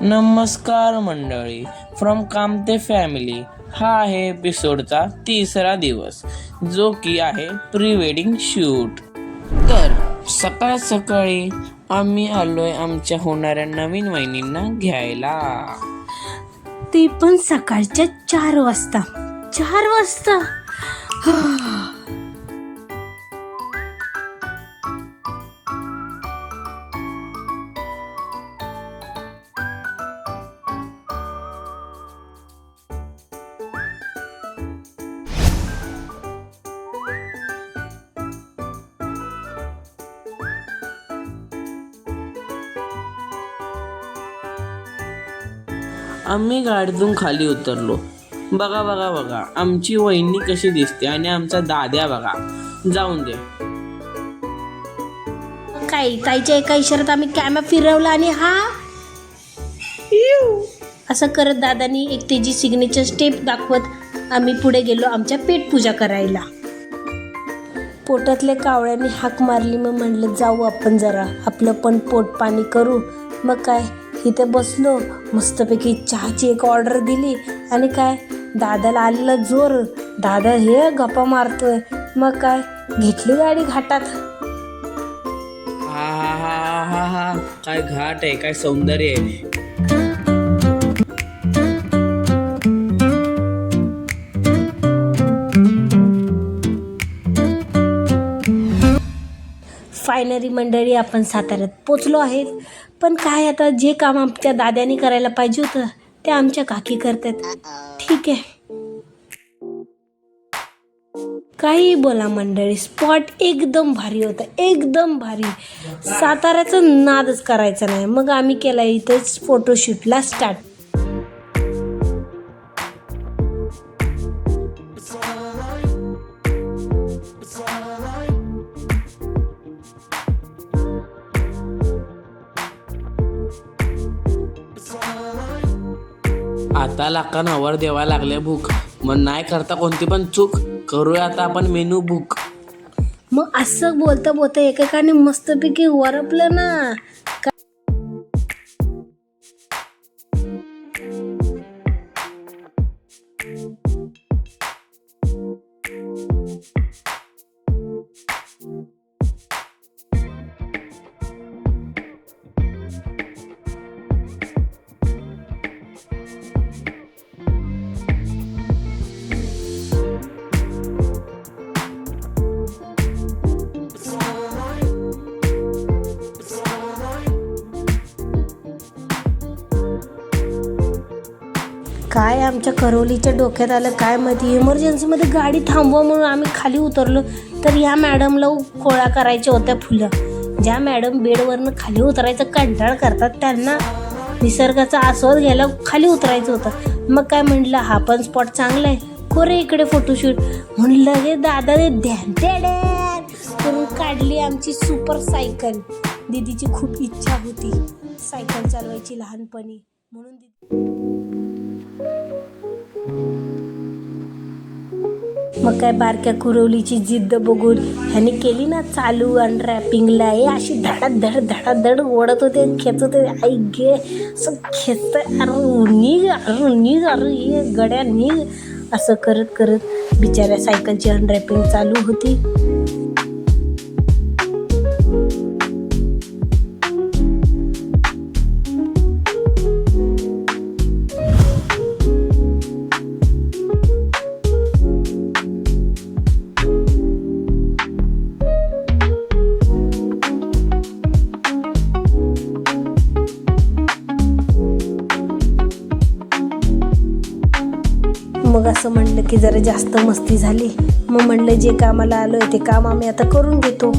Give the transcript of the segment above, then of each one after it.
नमस्कार मंडळी, from Kamate family. हा आहे एपिसोडचा 3रा दिवस, जो की आहे प्री वेडिंग शूट. तर सकाळ सकाळी आम्ही आलोय आमच्या होणाऱ्या नवीन वहिनींना घ्यायला. ते पण सकाळच्या 4 वाजता. 4 वाजता आम्ही गाडीतून खाली उतरलो. बघा बघा बघा आमची वहिनी कशी दिसते आणि आमचा दाद्या बघा. जाऊन दे. काय ताईच्या एका इशाऱ्यात आम्ही कॅमेरा फिरवला आणि हा असं करत दादानी एक त्याची सिग्नेचर स्टेप दाखवत आम्ही पुढे गेलो आमच्या पेटपूजा करायला. पोटातल्या कावळ्यांनी हाक मारली. मग म्हणलं जाऊ आपण जरा आपलं पण पोट पाणी करू. मग काय इथे बसलो, मस्तपैकी चहाची एक ऑर्डर दिली आणि काय दादाला आलेला जोर. दादा हे गप्पा मारतोय. मग काय घेतली गाडी घाटात. हा हा हा हा हा, काय घाट आहे, काय सौंदर्य आहे. फायनली मंडळी आपण साताऱ्यात पोचलो आहेत. पण काय आता जे काम आमच्या दाद्याने करायला पाहिजे होतं ते आमच्या काकी करतात. ठीक आहे, काही बोला मंडळी, स्पॉट एकदम भारी होता, एकदम भारी. साताऱ्याचं नादच करायचं नाही. मग आम्ही केला इथंच फोटोशूटला स्टार्ट. आता लाका नवर देवा लागले भूक. मग नाही करता कोणती पण चूक. करूया आता आपण मेनू बुक. मग असं बोलता बोलता एकेकाने मस्तपैकी वरपलं ना. काय आमच्या करवलीच्या डोक्यात आलं काय माहिती, इमर्जन्सीमध्ये गाडी थांबवा म्हणून आम्ही खाली उतरलो. तर या मॅडमला कोळा करायच्या होत्या फुलं. ज्या मॅडम बेडवरनं खाली उतरायचं कंटाळ करतात त्यांना निसर्गाचा आस्वाद घ्यायला खाली उतरायचं होतं. मग काय म्हटलं हा पण स्पॉट चांगला आहे, कोरे इकडे फोटोशूट. म्हणलं हे दादा ते ध्यान करून काढली आमची सुपर सायकल. दीदीची खूप इच्छा होती सायकल चालवायची लहानपणी, म्हणून मग काय बारक्या कुरवलीची जिद्द बघून ह्याने केली ना चालू अनरॅपिंगला. हे अशी धडाधड ओढत होते, खेचत होते. आई गे असं खेचत, अरे निघ अरे ये गड्या निघ. असं करत करत बिचाऱ्या सायकलची अनरॅपिंग चालू होती. मग असं म्हणलं की जरा जास्त मस्ती झाली. मग म्हणलं जे कामाला आलोय ते काम आम्ही आता करून घेतो.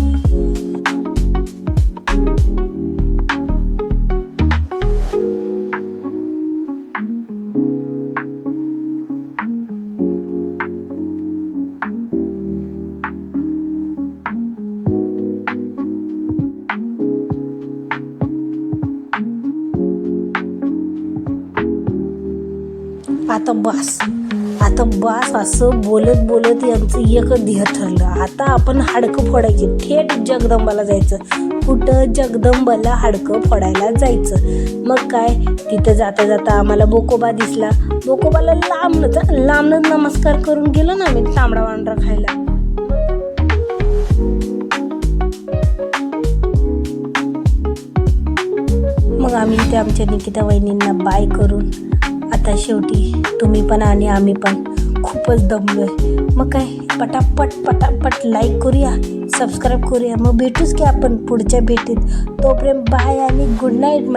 आता बस, आता बास असं बोलत बोलत आमचं एकच ध्येय ठरलं. आता आपण हाडकं फोडायची, थेट जगदंबाला जायचं. कुठं? जगदंबाला हाडकं फोडायला जायचं. मग काय, तिथं जाता जाता आम्हाला बोकोबा दिसला. बोकोबाला लांबनच नमस्कार करून गेलो ना आम्ही तांबडा पांढरा खायला. मग आम्ही इथे आमच्या निकिता वहिनींना बाय करून आता शेवटी तुम्ही पण आणि आम्ही पण खूपच दमलोय. मग काय, पटापट लाईक करूया, सबस्क्राईब करूया. मग भेटूच की आपण पुढच्या भेटीत. तोपर्यंत बाय आणि गुड नाईट.